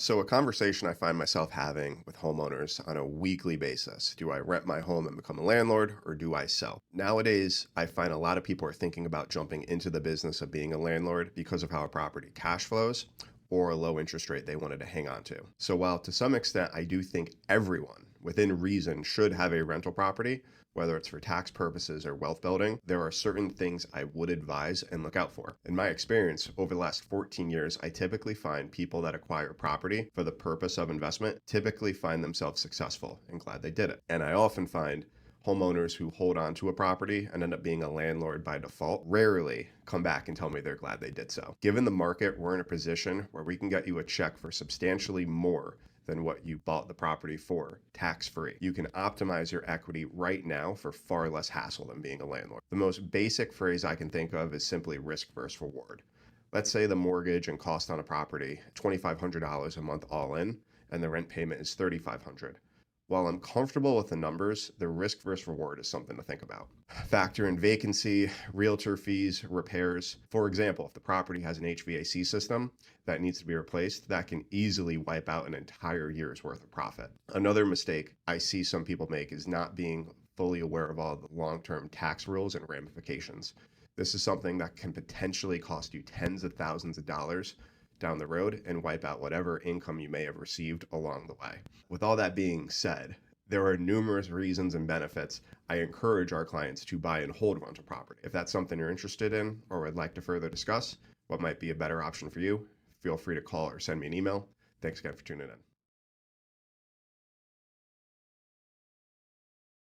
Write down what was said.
So, a conversation I find myself having with homeowners on a weekly basis. Do I rent my home and become a landlord, or do I sell? Nowadays, I find a lot of people are thinking about jumping into the business of being a landlord because of how a property cash flows or a low interest rate they wanted to hang on to. So, while to some extent I do think everyone within reason should have a rental property, whether it's for tax purposes or wealth building, there are certain things I would advise and look out for. In my experience, over the last 14 years, I typically find people that acquire property for the purpose of investment typically find themselves successful and glad they did it. And I often find homeowners who hold on to a property and end up being a landlord by default rarely come back and tell me they're glad they did so. Given the market, we're in a position where we can get you a check for substantially more than what you bought the property for, tax-free. You can optimize your equity right now for far less hassle than being a landlord. The most basic phrase I can think of is simply risk versus reward. Let's say the mortgage and cost on a property, $2,500 a month all in, and the rent payment is $3,500. While I'm comfortable with the numbers, the risk versus reward is something to think about. Factor in vacancy, realtor fees, repairs. For example, if the property has an HVAC system that needs to be replaced, that can easily wipe out an entire year's worth of profit. Another mistake I see some people make is not being fully aware of all the long-term tax rules and ramifications. This is something that can potentially cost you tens of thousands of dollars down the road and wipe out whatever income you may have received along the way. With all that being said, there are numerous reasons and benefits I encourage our clients to buy and hold rental property. If that's something you're interested in or would like to further discuss what might be a better option for you, feel free to call or send me an email. Thanks again for tuning in.